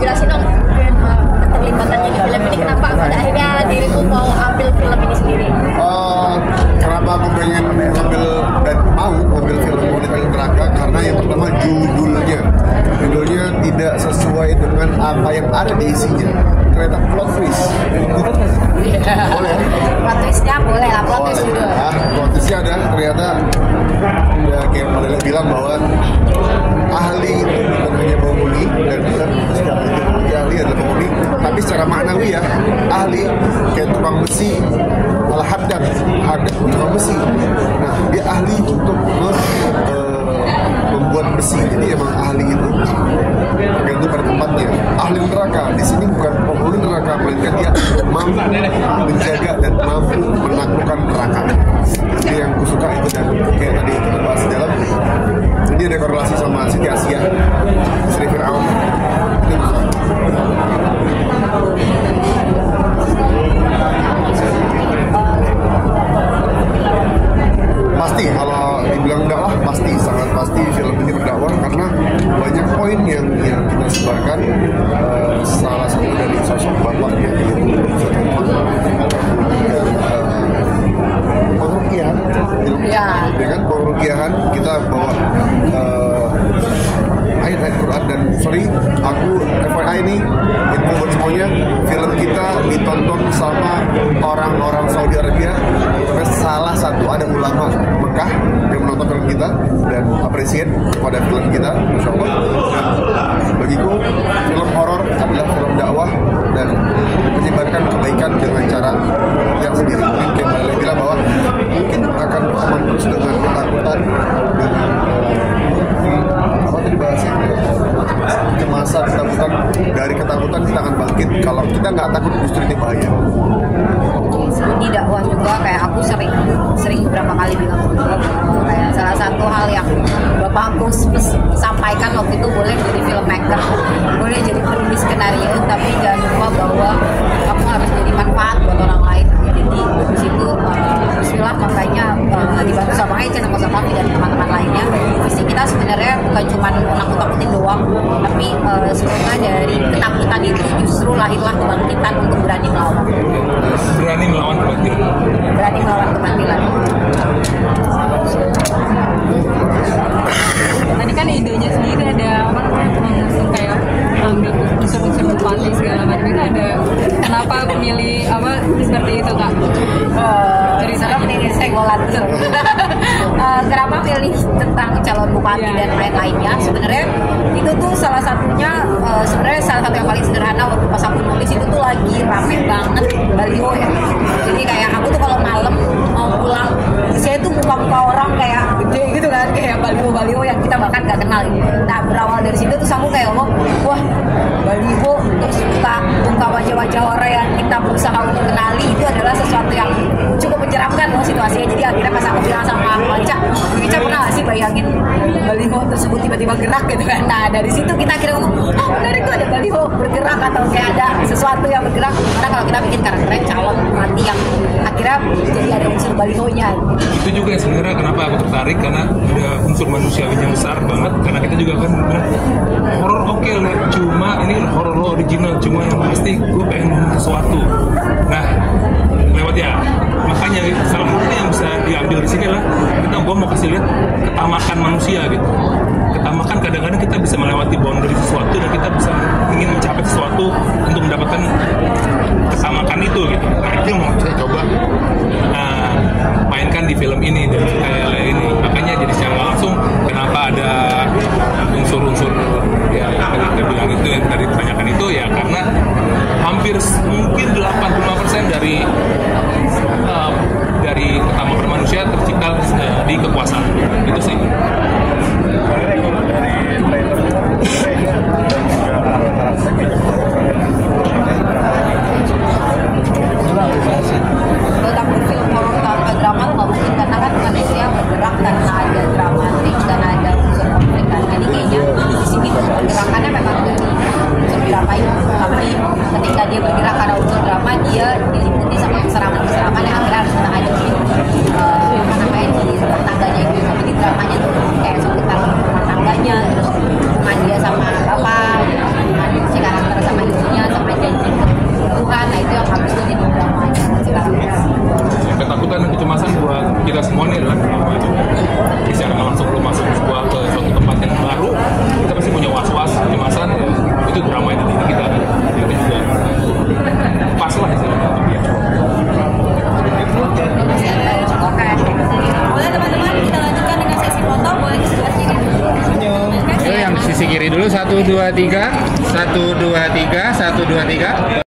jelasin dong keterlibatannya di film ini, kenapa pada akhirnya dirimu mau ambil film ini sendiri? Kenapa aku pengen ngambil dan mau ngambil film Wanita Yang Neraka? Karena yang pertama judulnya tidak sesuai dengan apa yang ada di isinya. Ternyata plot twist. Boleh? Plot twistnya boleh lah, plot twist juga. Plot twistnya ada, ternyata ya kayak Malela bilang bahwa ahli itu bukan hanya penghuni, dan benar secara itu ahli adalah penghuni, tapi secara maknawi ya ahli kayak tukang besi, malah haddad tukang besi. Nah dia ahli untuk membuat besi, jadi emang ahli itu tergantung pada tempatnya. Ahli neraka di sini bukan penghuni neraka, melainkan dia mampu menjaga dan mampu menaklukkan neraka. Jadi yang kusuka itu, dan kayak tadi kita bahas di dalam, ini ada korelasi sama Siti Asia, Sri Fir'aun. Itu bisa. Pasti kalau dibilang dakwah, pasti, sangat pasti film ini berdakwah karena banyak poin yang kita sebarkan. Salah satu dari sosok bapaknya yaitu pengukihan, ya kan, pengukihan kita bawa ayat-ayat Quran. Dan aku FYI ini itu buat semuanya, film kita ditonton sama orang-orang Saudi Arabia. Terus salah satu ada ulama Mekah yang menonton film kita dan appreciate kepada film kita, Masya Allah. Dan bagiku film horor adalah film dakwah dan menyebarkan kebaikan dengan cara yang sendiri. Mungkin kayak Mbak Lea bilang bahwa mungkin akan berteman terus dengan ketakutan, dengan apa tadi bahasnya, kecemasan, ketakutan. Dari ketakutan kita akan bangkit. Kalau kita nggak takut, justru ini bahaya. Di dakwah juga kayak aku sering beberapa kali bilang juga, kayak salah satu hal yang bapakku sampaikan waktu itu, boleh jadi filmmaker, boleh jadi penulis skenario, tapi jangan lupa bahwa kamu harus jadi manfaat buat orang lain. Jadi di situ bismillah, makanya dibantu sama Aicha, sama dan teman-teman lainnya. Visi kita sebenarnya bukan cuma nakut-nakutin doang, tapi semoga dari ketakutan itu justru lahirlah kebangkitan untuk berani melawan kebatilan. Tadi kan idenya sendiri ada apa namanya, kayak ambil unsur-unsur empati segala macam, itu ada kenapa pilih apa seperti itu Kak? Dari sana ini senggolan. Kenapa pilih tentang calon bupati dan lain-lainnya? Sebenarnya itu tuh salah satunya, sebenarnya salah satu yang paling sederhana. Waktu pas aku nulis itu tuh lagi rame banget baliho ya. Jadi kayak aku tuh kalau malam mau pulang, saya tuh muka-muka orang kayak gede gitu kan, kayak baliho yang kita bahkan nggak kenal. Nah berawal dari situ tuh aku kayak wah baliho terus buka wajah-wajah orang yang kita berusaha untuk kenali, itu adalah sesuatu yang cukup menyeramkan loh situasinya. Jadi akhirnya pas aku bilang sama Ica pernah gak sih bayangin baliho tersebut tiba-tiba gerak gitu kan. Nah dari situ kita akhirnya ngomong, benar itu ada baliho bergerak atau kayak ada sesuatu yang bergerak. Karena kalau kita bikin karakternya calon mati yang akhirnya jadi ada unsur balihonya. Itu juga sebenarnya kenapa aku tertarik, karena ada unsur manusiawinya besar banget. Karena kita juga kan horor oke lah, cuma ini horor lo original, cuma yang pasti gue pengen ngomong sesuatu. Nah lewat ya, makanya salah satu yang bisa diambil di sini adalah gue mau kasih lihat ketamakan manusia gitu. Ketamakan kadang-kadang kita bisa melewati boundary sesuatu dan kita bisa ingin mencapai sesuatu untuk mendapatkan ketamakan itu gitu. Nah itu yang mau saya coba mainkan di film ini dan kayak ini. Makanya jadi secara langsung kenapa ada unsur-unsur ya yang tadi kita bilang itu, yang tadi ditanyakan itu ya, karena hampir mungkin 85% dari ketamakan manusia tercipta di kekuasaan. Itu sih. Dari trailer dan juga karakter kita semua ini adalah drama itu. Bisa nggak langsung belum masuk ke suatu tempat yang baru, kita pasti punya was-was, kecemasan, ya, itu drama itu diri kita kan. Itu juga pas lah istilahnya untuk dia. Oke. Boleh teman-teman kita lanjutkan dengan sesi foto, boleh di sebelah kiri dulu. Yang sisi kiri dulu, 1 2 3 1 2 3 1 2 3.